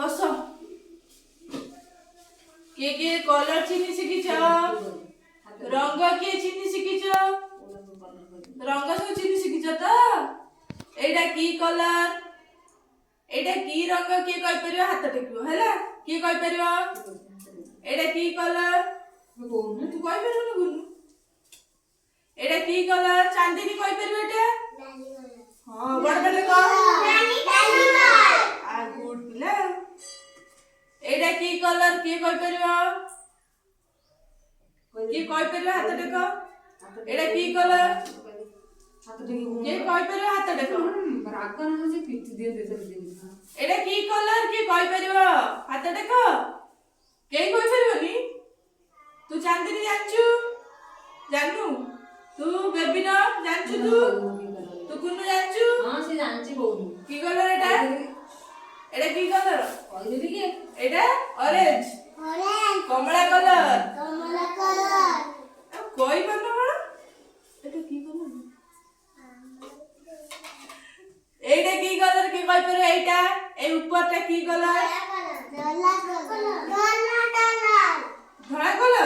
बस किए कलर चिन्ह शिखिच रंग किए चिन्ह शिखिच रंग सब चिन्ह शिखिच तो एटा की कलर एटा की रंग किए कहि परियो हाथ टेकियो हैला किए कहि परियो एटा की कलर तू कहि परियो न गुनु एटा की कलर चांदनी कहि परियो एटा हां बड़ बड़ कह नानी कलर आ गुड पिला एटा की कलर किए कहि परियो किए कहि परियो हाथ टेको एटा की कलर किए कहि परियो हाथ टेको रागन हो जे पिच दे दे एटा की कलर किए कहि परियो हाथ टेको के कहि परियोनी तू चांदनी जानचू जानू तू बेबी न जानचू तू कुनु जानचू हां से जानची बोलू की कलर एटा की कलर कहि देली के एटा ऑरेंज कमला कलर कोई बनो बड़ा एटा की कलर एटा की कलर के कहि पर एटा ए ऊपर ता की कलर धला कलर